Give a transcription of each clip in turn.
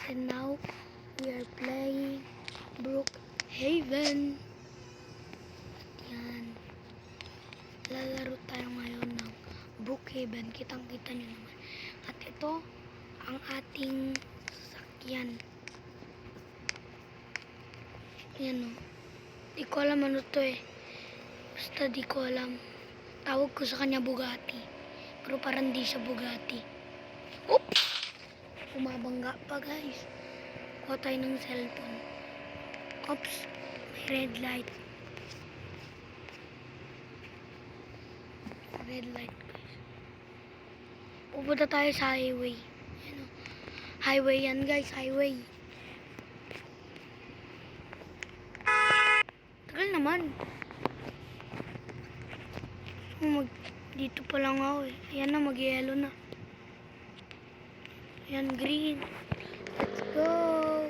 And now, we are playing Brookhaven. Yan. Lalaro tayo ngayon ng Brookhaven. Kitang-kita nyo naman. At ito, ang ating sasakyan. Yan o. Di ko alam ano to eh. Basta di ko alam. Tawag ko sa kanya Bugatti. Pero parang di siya Bugatti. Oops! Bumabangga pa guys. Kuha tayo ng cellphone. Oops! May red light. Red light guys. Pupunta tayo sa highway. Yan o. Highway yan guys. Highway. Tagal naman. Dito pa lang ako eh. Ayan na, mag-yellow na. Ayan, green. Let's go.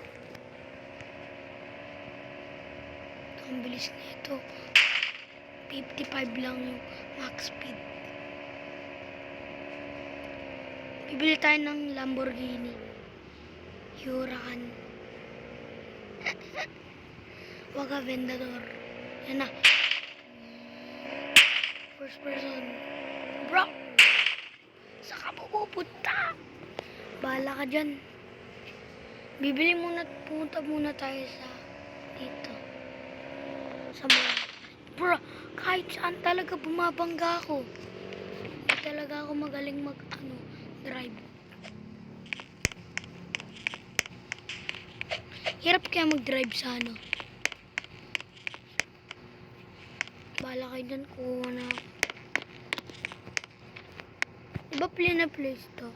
Ang bilis na ito. 55 lang yung max speed. Bibili tayo ng Lamborghini. Huracan. Waga vendador. Yan na. First person. Bro! Saan ka pupunta? Bahala ka dyan. Pumunta muna tayo sa dito. Sa mall. Bro, kahit saan talaga bumabangga ako. Hindi talaga ako magaling drive. Hirap kaya mag-drive sa Bahala kayo dyan, kuha na ako. Diba play na place to?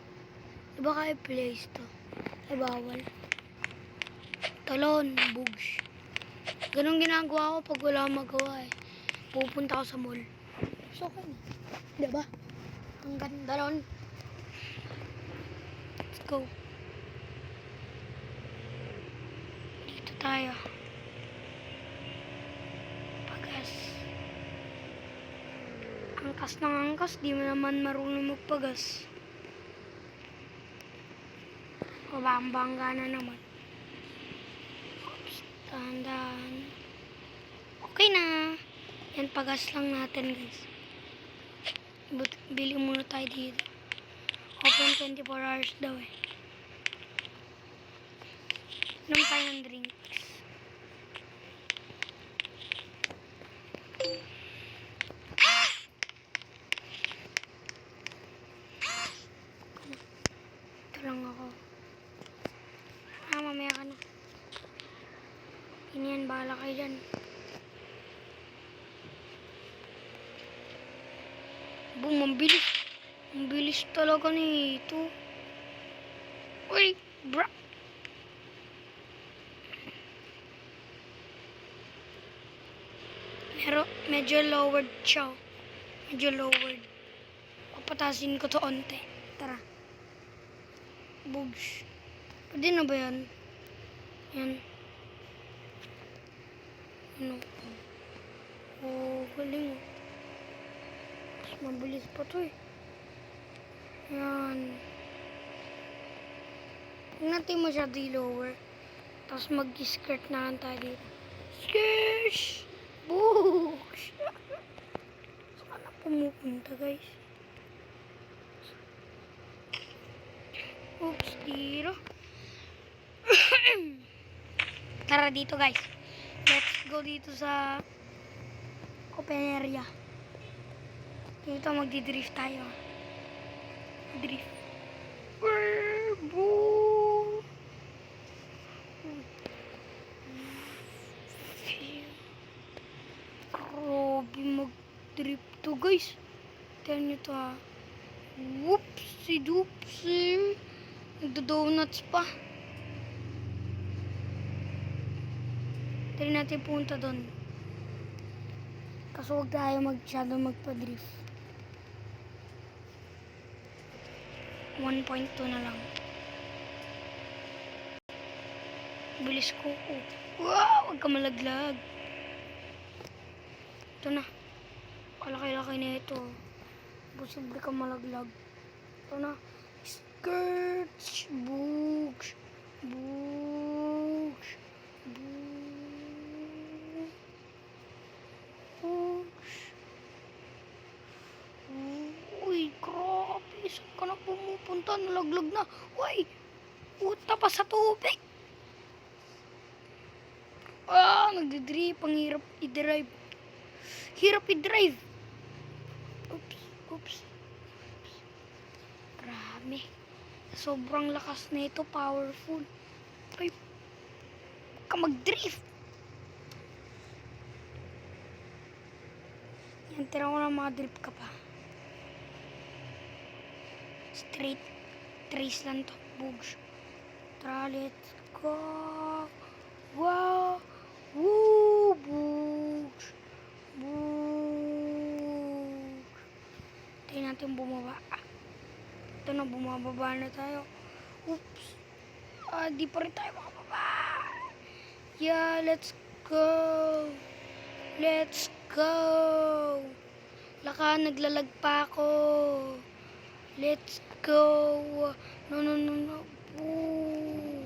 Diba kaya place to? Ay bawal. Talon, bugs. Ganun ginagawa ko pag wala magawa eh. Pupunta ako sa mall. So okay na. Diba? Ang ganda nun. Let's go. Dito tayo. Angkas ng angkas, di mo naman marunong magpagas. Bangga na naman. Oops, dahan-dahan. Okay na. Yan, pagas lang natin guys. Bili muna tayo dito. Open 24 hours daw eh. Inom tayo ng drinks. Lang ako. Mamaya ka na. Yan, bahala kayo dyan. Boom, ang bilis. Ang bilis talaga nito. Uy, bra. Pero, medyo lowered siya. Medyo lowered. Papatasin ko to onte. Tara. Bugs. Pwede na ba yan? Yan. Ano? Oh, galing. Mas mabilis pa to eh. Yan. Huwag natin masyado i-lower. Tapos mag-skirt na lang tayo dito. Skirt! Bugs! Saan na pumupunta guys? Oops, dito. Tara dito guys. Let's go dito sa open area. Dito magdi-drift tayo. Drift. Boom! Grabe mag-drift to guys. Tignan nyo to ha. Whoopsie-doopsie. Nagdo-donuts pa. Try natin punta doon. Kaso huwag tayo masyado magpa-drift. 1.2 na lang. Bilis ko. Wow! Huwag ka malaglag. Ito na. Kalaki-laki na ito. Posible ka malaglag. Ito na. Skirts. Bugs. Bugs. pupunta? Nalaglag na. Uy! Puta pa sa tubig. Nagdidrip. Ang hirap i-drive. Hirap i-drive. Oops. Grabe. Sobrang lakas na ito. Powerful. Ay, huwag ka mag-drift. Yan, tira ko na mga drift ka pa. Straight. Trace lang to. Bugs. Tara, let's go. Wow. Woo, bugs. Bugs. Tayo natin bumaba. Ito na, bumababa na tayo. Oops. Di pa rin tayo makababa. Yeah, let's go. Let's go. Naglalag pa ako. Let's go. No. Ooh.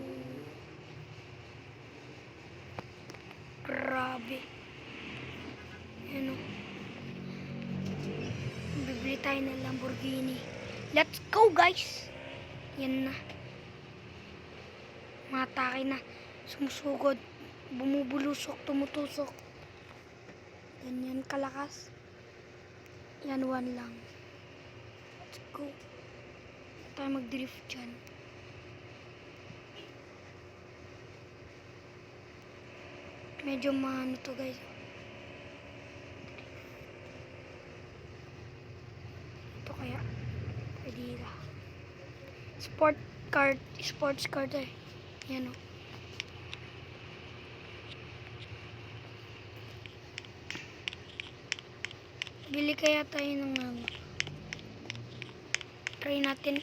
Grabe. Ano? Bibili tayo ng Lamborghini. Let's go, guys. Yan na. Matake na. Sumusugod. Bumubulusok. Tumutusok. Ganyan kalakas. Yan, 1 lang. Let's go. Tayo mag-drift dyan. Medyo maano to, guys. Ito kaya. Pwede na. Sports car to eh. Yan o. Bili kaya tayo ng try natin.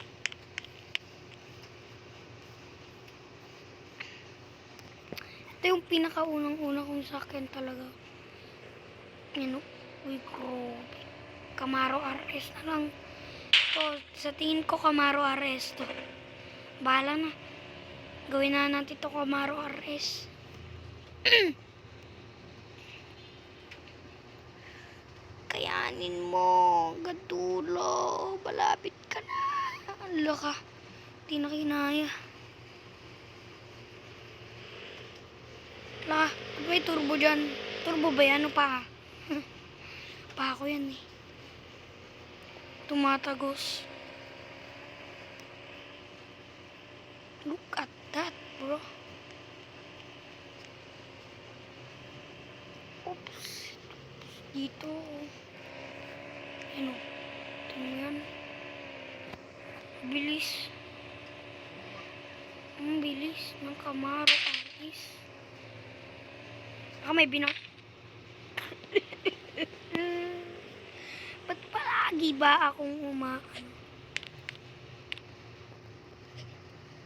Ito yung pinakaunang-una kong sakyan talaga. Yan o. Uy, grabe. Camaro RS na lang. Ito, sa tingin ko Camaro RS to. Bahala na. Gawin na natin ito Camaro RS. Kayanin mo. Gadulo. Malapit ka na. Ala ka. Di na kinaya. Ala ka. May turbo dyan. Turbo ba yan? Ano pa? Pa ako yan eh. Tumatagos. Look at that, bro. Oops. Dito. Ano? Tingnan yan. Bilis. Ang bilis ng Camaro RS. May binang. Ba't palagi ba akong umaano?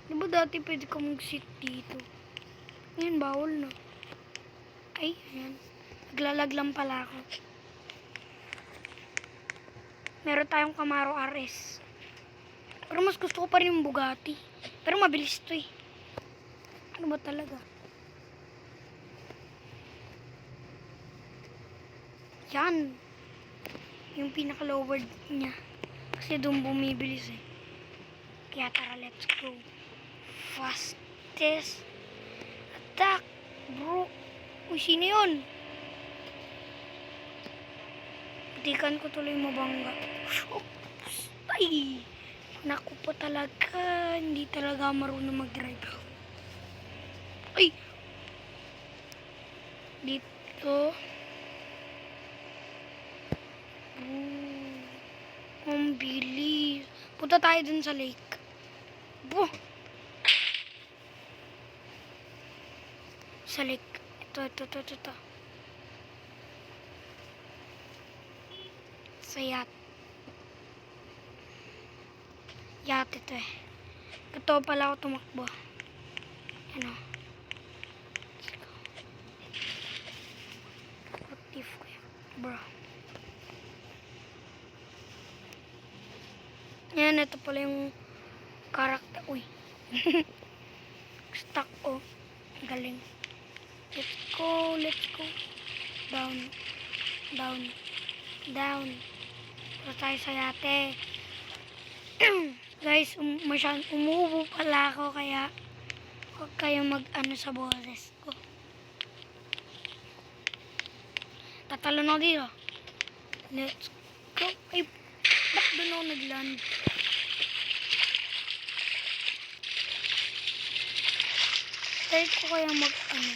Diba dati pwede ka mag-sit dito? Ngayon bawal na. Ay, ayan. Naglalag lang pala ako. Meron tayong Camaro RS. Pero mas gusto ko pa rin yung Bugatti. Pero mabilis to eh. Ano ba talaga? Yan. Yung pinaka-lowered niya. Kasi doon bumibilis eh. Kaya tara, let's go. Fastest attack, bro. Uy, sino yun? Putikan ko tuloy mabangga. Oops. Ay! Naku po talaga. Hindi talaga marunong mag-drive. Ay! Dito. Ang bilis. Punta tayo dun sa lake. Buh! Sa lake. Ito. Sa yacht. Yacht ito eh. Ito pala ako tumakbo. Ano? Let's go. Active ko yan. Bro. Yan, ito pala yung karakter. Uy. Stuck oh. Galing. Let's go. Down. Punta tayo sa yate. Guys, umuubo pala ako kaya huwag kayong mag-ano sa boses ko. Tatalon ako dito. Let's go. Ay, ba't doon ako nag-land? Try ko kaya mag-ano.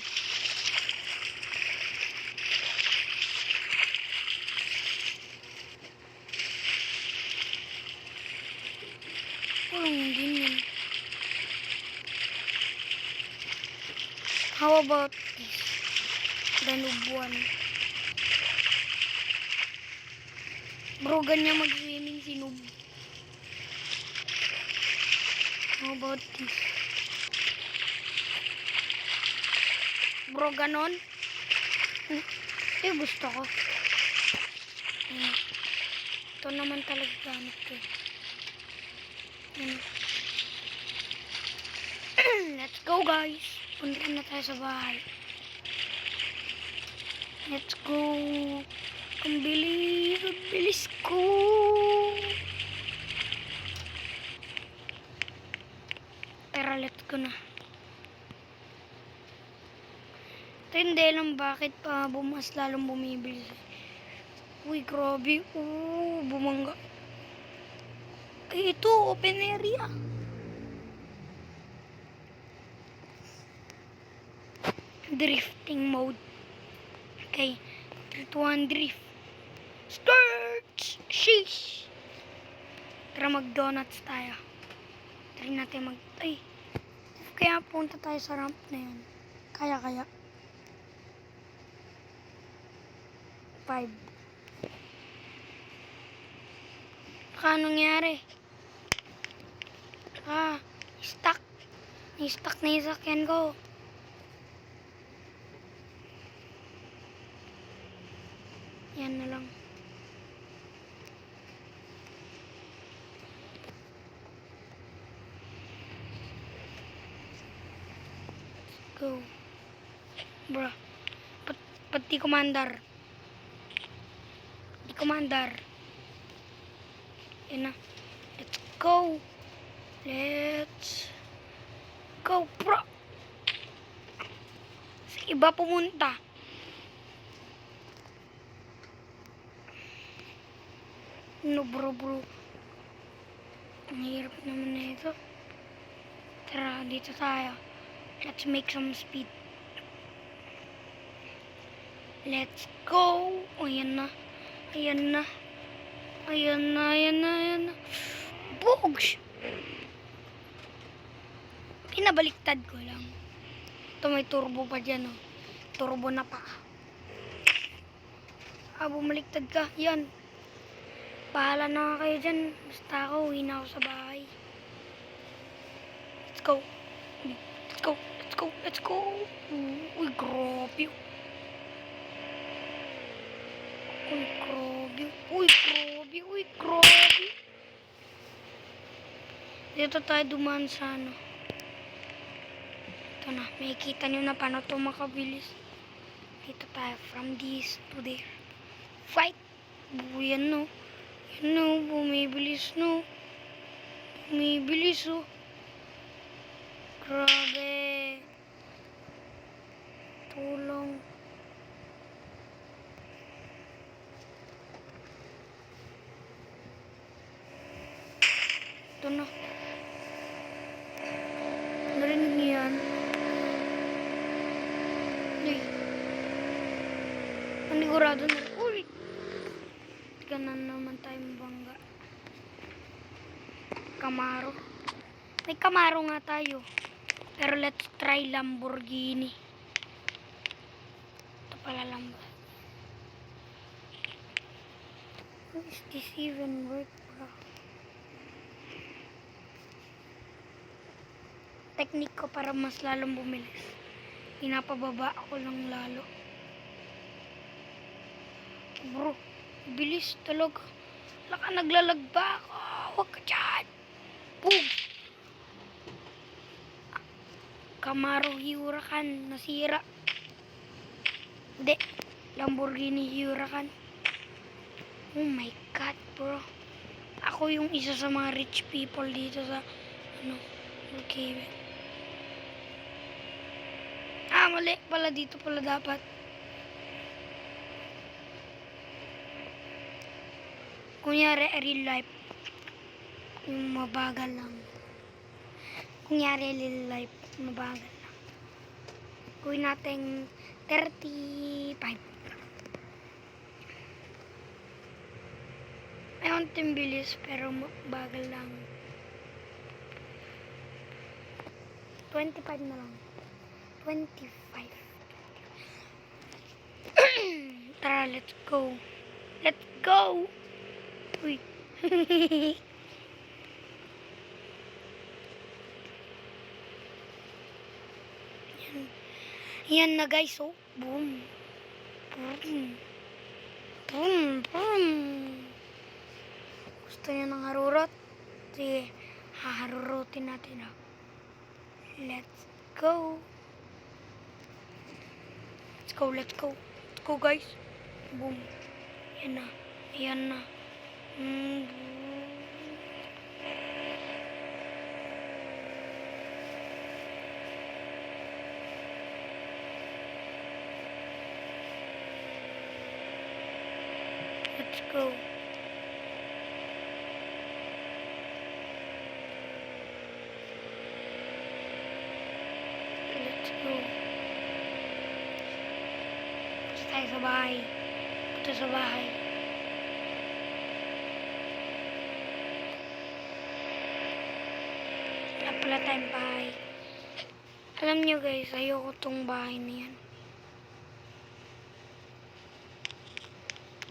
Parang din yun. How about this? Danubuan. Bro, ganyan mag-swimming si Noob. How about this? Bro, ganon? Gusto ko. Ito naman talaga gamit ko. Let's go, guys. Punta na tayo sa bahay. Let's go. Ang bilis ko. Pero let's go na. Ito hindi lang bakit pa mas lalong bumibilis. Uy, grabe. Bumangga. Ay, ito, open area. Drifting mode. Okay. 3, 2, 1, drift. Start! Sheesh! Tara mag-donuts tayo. Try natin Ay! Kaya punta tayo sa ramp na yun. Kaya. 5. Baka nangyari? Stuck. Stuck na yung sakyan ko. Yan na lang. Let's go. Bro. Pati commander. Di commander. Yan na. Let's go. Let's go, bro. Sa iba pumunta. No, bro. Ang hirap naman na ito. Tara, dito tayo. Let's make some speed. Let's go. Ayan na. Bugs! Pinabaliktad ko lang. Ito may turbo pa dyan, oh. Turbo na pa. Bumaliktad ka. Yan. Bahala na kayo dyan. Basta ako, uwi na ako sa bahay. Let's go. Uy, grabe. Uy, grabe. Dito tayo dumaan sa ano. Ito na, may kita nyo na paano ito makabilis. Dito tayo, from this to there. Fight! Yan no. Bumibilis no. Oh. Grabe. Tulong. Ito na. Narinig niyo yan? Panigurado na. Uy! Tika na naman tayo mabangga. Camaro. May Camaro nga tayo. Pero let's try Lamborghini. Ito pala Lamborghini. Is this even work, bro? Technique ko para mas lalong bumilis. Pinapababa ako lang lalo. Bro, bilis talaga. Laka naglalag ba ako? Huwag ka dyan. Boom! Camaro Huracan nasira. Hindi. Lamborghini Huracan. Oh my God, bro. Ako ako yung isa sa mga rich people dito sa, Brookhaven. Mali pala, dito pala dapat. Kunyari, real life. Yung mabagal lang. Kunyari, real life, mabagal lang. Gawin natin 35. May unting bilis, pero bagal lang. 25 na lang. 25. Tara, let's go. Let's go! Uy. Yan na guys, oh. Boom. Boom. Boom. Boom. Gusto niya ng harurot? Sige, haharurutin natin, oh. Let's go. Let's go, let's go. Let's go, guys. Boom. Yan na. Yan na. Let's go. Let's go. Punta tayo sa bahay. Punta sa bahay. Wala pala tayong bahay. Alam nyo guys, ayoko tong bahay na yan.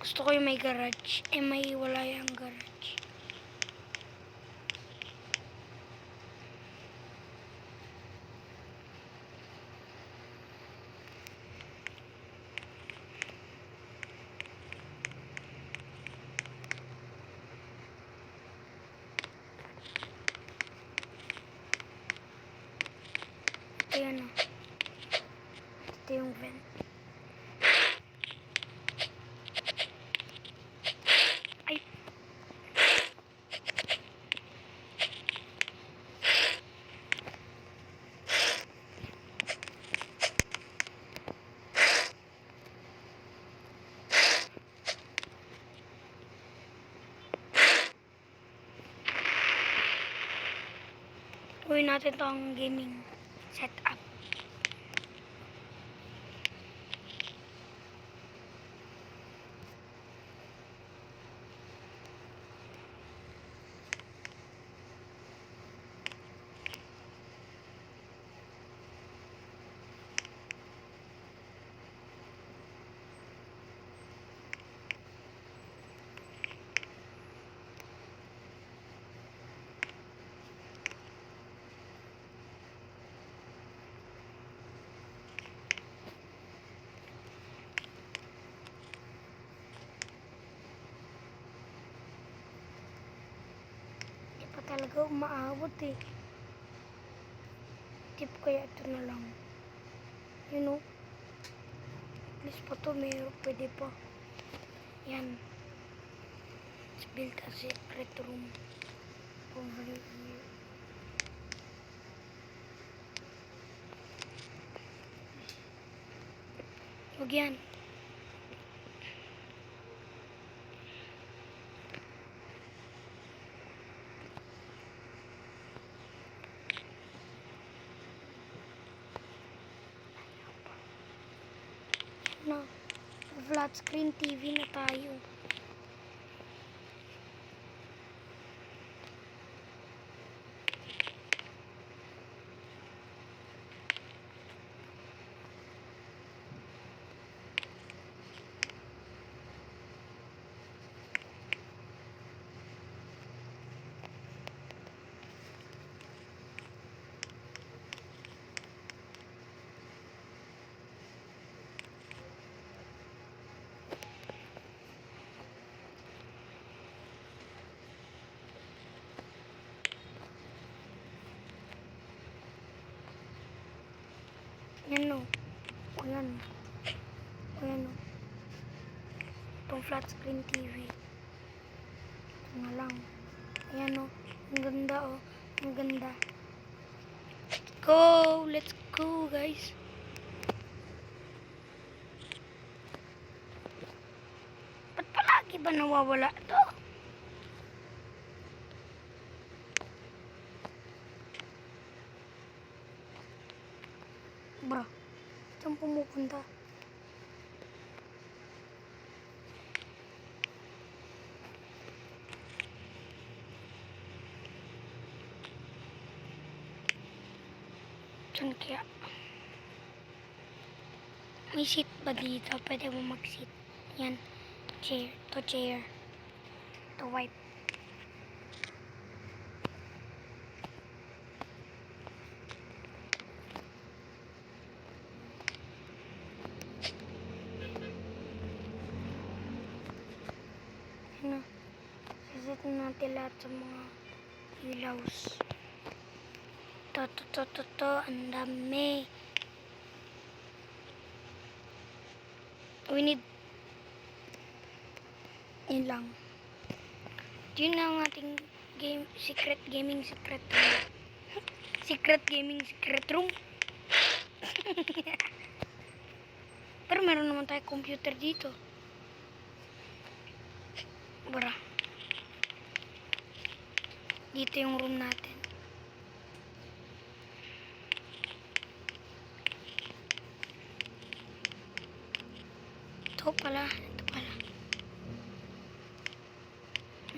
Gusto ko yung may garage. May wala yung garage. Ayan o. Ito yung vent. Ay. Uwi natin tong gaming setup. Talaga umaabot eh. Tip kaya ito na lang. You know. At least pa to, mayroon pwede pa. Yan. Let's build a secret room over here. Huwag yan. Na flat screen TV na tayo. Yan o. O yan. O yan o. Itong flat screen TV. Ito na lang. Ayan o. Ang ganda o. Ang ganda. Go! Let's go, guys. Ba't palagi ba nawawala to? Bro, saan pumupunta? Saan kaya? May seat ba dito? Pwede mo mag-seat. Yan. Chair. To chair. To wipe. Ano? Sisit natin lahat sa mga ilaws. To. Ang dami. We need yun lang. Yun na ang ating game, secret room. Secret room. Pero meron naman tayo computer dito. Bara. Dito yung room natin. Ito pala.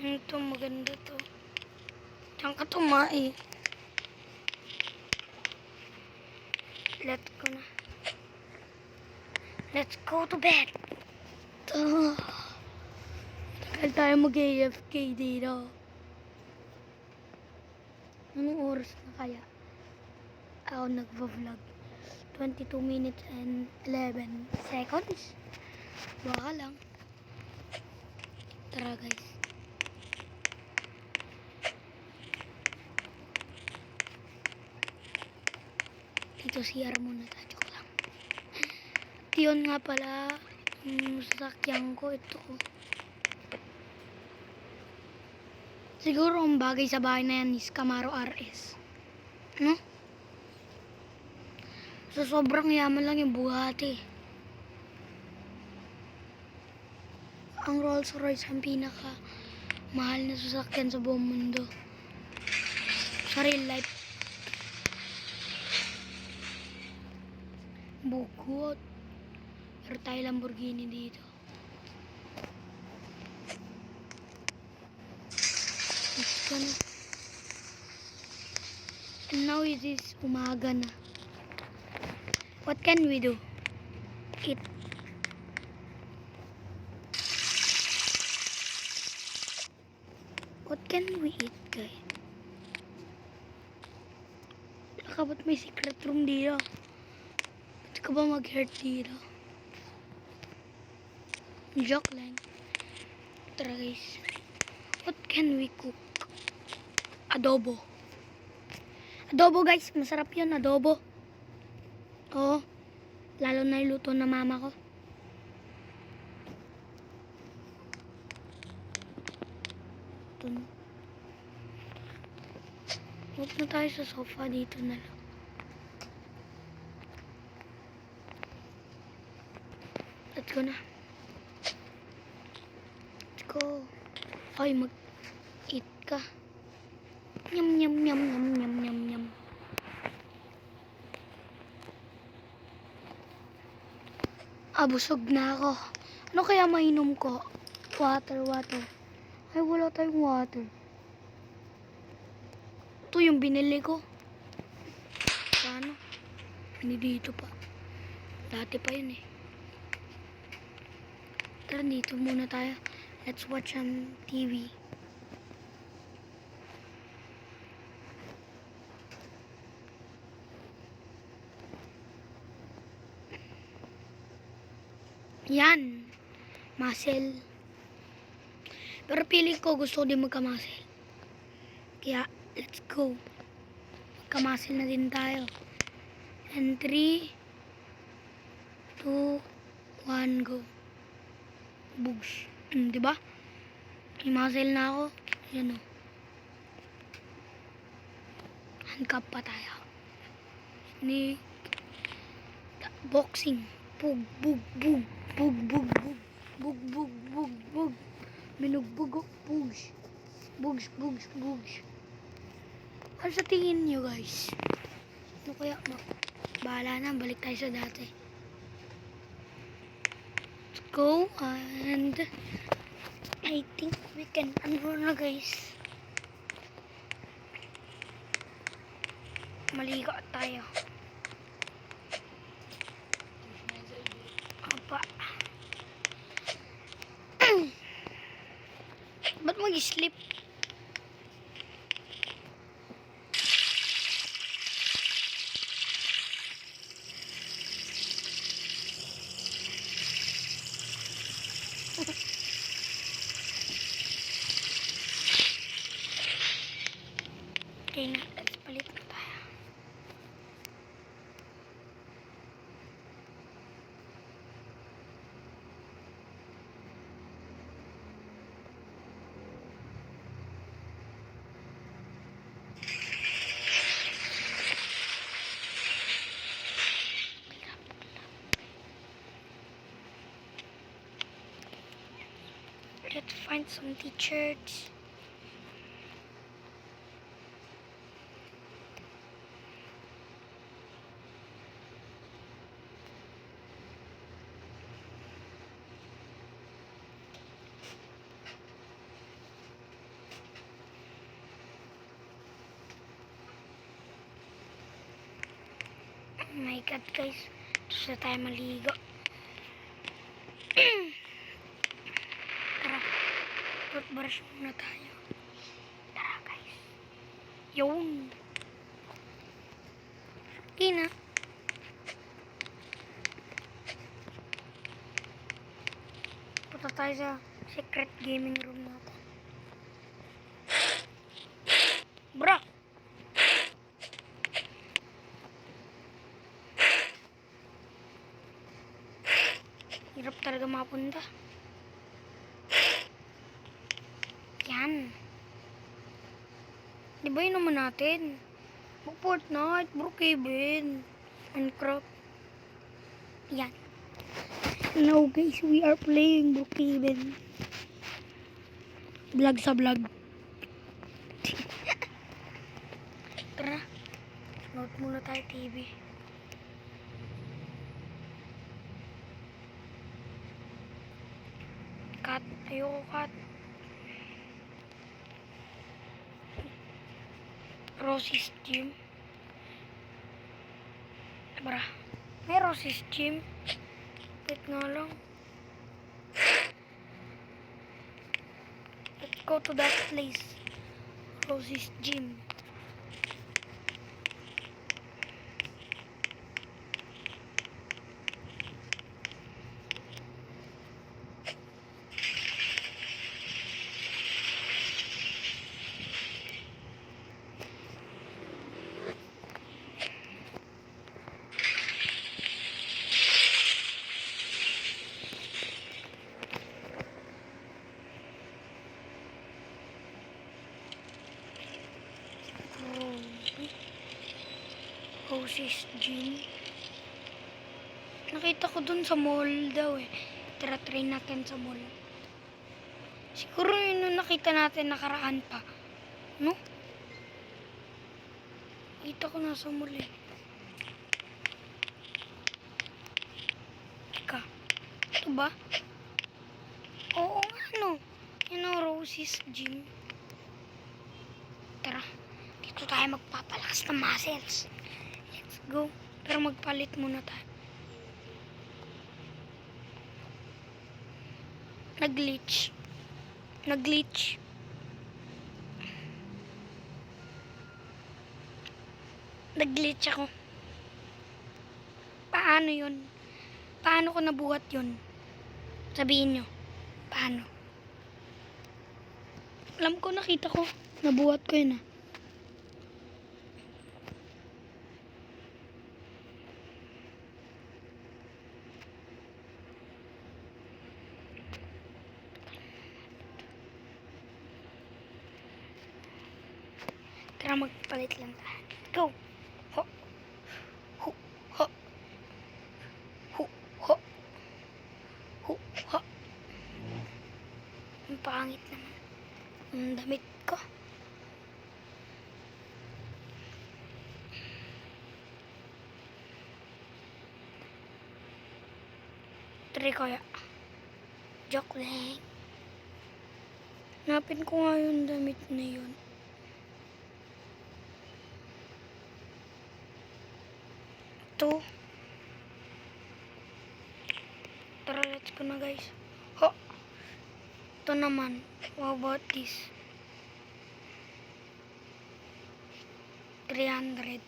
Ito maganda to. Diyan ka tumae. Let's go na. Let's go to bed. Tagal tayo mag-AFK dito. Anong oras na kaya? Ako nagvo-vlog. 22 minutes and 11 seconds. Baka lang. Tara guys. Dito CR muna tayo. Joke lang. At yun nga pala, yung sasakyan ko, ito. Siguro ang bagay sa bahay na yan is Camaro RS. Ano? So sobrang yaman lang yung Bugatti. Ang Rolls Royce ang pinaka mahal na sasakyan sa buong mundo. Sa real life. Bukod. Pero tayo Lamborghini dito. Let's go na. And now it is umaga na. What can we do? Eat. What can we eat, guys? Ba't may secret room dito? Ba't ka ba mag-heart dito? Joke lang. Tara guys. What can we cook? Adobo. Adobo guys, masarap yun, adobo. Oo. Lalo na iluto na mama ko. Ito na. Huwag na tayo sa sofa, dito na lang. Let's go na. Let's go. Ay, mag-eat ka. Nyam, nyam, nyam, nyam, nyam, nyam, nyam. Busog na ako. Ano kaya mainom ko? Water. Ay, wala tayong water. Ito yung binili ko. Sana. Hindi dito pa. Dati pa yun eh. Tara, dito muna tayo. Let's watch some TV. Yan. Muscle. Pero feeling ko gusto ko din magka-muscle. Kaya, let's go. Magka-muscle na din tayo. And 3, 2, 1, go. Bugs. Diba? May muscle na ako. Yan o. Handcuff pa tayo. Snake. Boxing. Bug, bug, bug. Bug, bug, bug. Bug, bug, bug, bug. Minugbog, bugs. Bugs, bugs, bugs. Ano sa tingin nyo, guys? Ano kaya bahala na, balik tayo sa dati. Let's go, and I think we can, ano na guys, maligo tayo. Apa. Ba't mag-sleep? Okay na, let's palit na tayo. Let's find some t-shirts. Oh my god guys, gusto na tayo maligo. Tara, toothbrush muna tayo. Tara guys. Yun. Ina. Punta tayo sa secret gaming room natin. Bro! Hirap talaga mapunta. Yan. Di ba yun naman natin? Fortnite, Brookhaven, Minecraft. Yan. Now guys, we are playing Brookhaven. Vlog sa vlog. Tara. Note muna tayo TV. Cut. Ayoko cut. Rosie's Gym. Bra. May Rosie's Gym. Wait nga lang. Let's go to that place. Rosie's Gym. Rosie's Gym. Nakita ko dun sa mall daw eh. Tira-try natin sa mall. Siguro yun yung nakita natin nakaraan pa. No? Kita ko nasa mall eh. Teka. Ito ba? Oo nga no. Yun ang Rosie's Gym. Tara. Dito tayo magpapalakas ng muscles. Let's go. Pero magpalit muna tayo. Nag-glitch. Nag-glitch. Nag-glitch ako. Paano yun? Paano ko nabuhat yun? Sabihin nyo. Paano? Alam ko, nakita ko. Nabuhat ko yun ah. Tara magpalit lang tayo. go. Ho. Ho. Ho. Ho. Ho. Ho. Ho. Ang pangit naman. Ang damit ko. Try kaya. Joke lang. Hanapin ko nga yung damit na yun. Ito. Tara, let's go na guys. Ho! Ito naman. How about this? 300.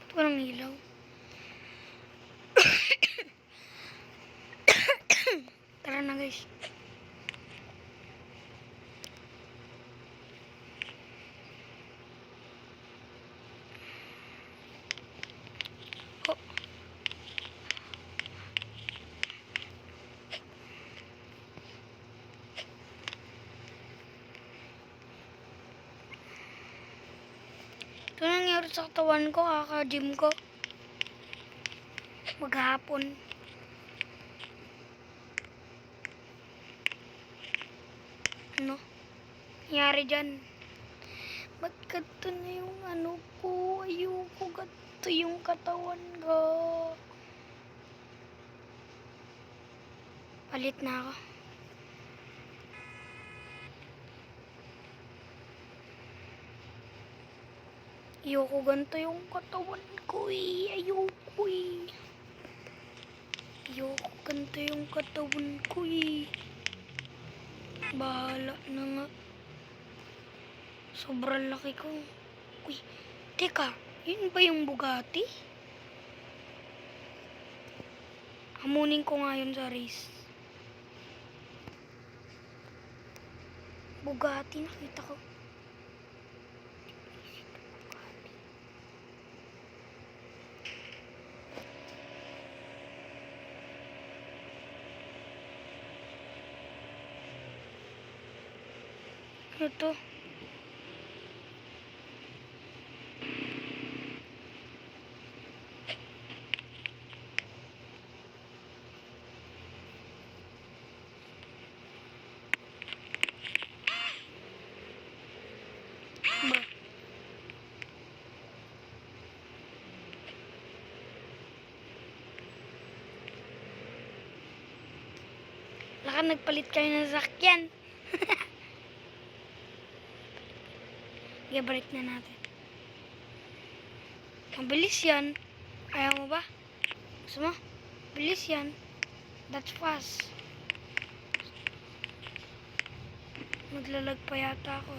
Ito walang ilaw. Tara na guys. Ho. Ito nangyari sa katawan ko, kaka-gym ko. Maghapon. Ano? Nangyari dyan. Ba't ganito na yung ano ko? Ayoko ganito yung katawan ko. Palit na ako. Ayoko ganito yung katawan ko eh. Ayoko eh. Ayoko ganito yung katawan ko eh. Bahala na nga. Sobrang laki ko. Uy, teka. Yun ba yung Bugatti? Hamunin ko nga yun sa race. Bugatti, nakita ko. Ano to? Ba? Laka nagpalit kayo ng sakyan. I-break na natin. Mabilis yan. Ayaw mo ba? Gusto mo? Bilis yan. That's fast. Maglalag pa yata ako.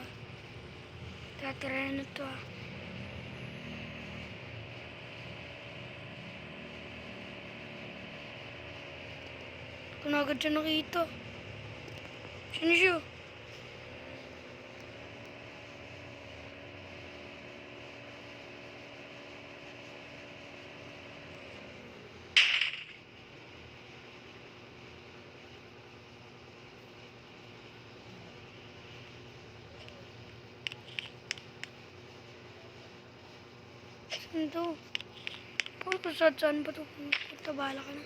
Tatira na to ah. Kung agad siya nakita. Sino siya? Saan to? Kung saan ba ito? Punta bala ka na.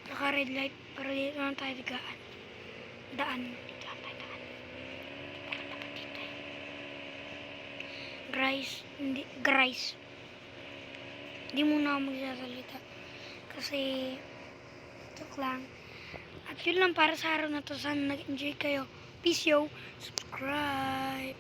Naka-red light para dito lang tayo digaan. Daan. Dito lang tayo daan. Bakit dapat dito eh? Grace. Hindi muna ako magsasalita. Kasi, tok lang. At yun lang para sa araw na to. Sana nag-enjoy kayo. Peace yo. Subscribe.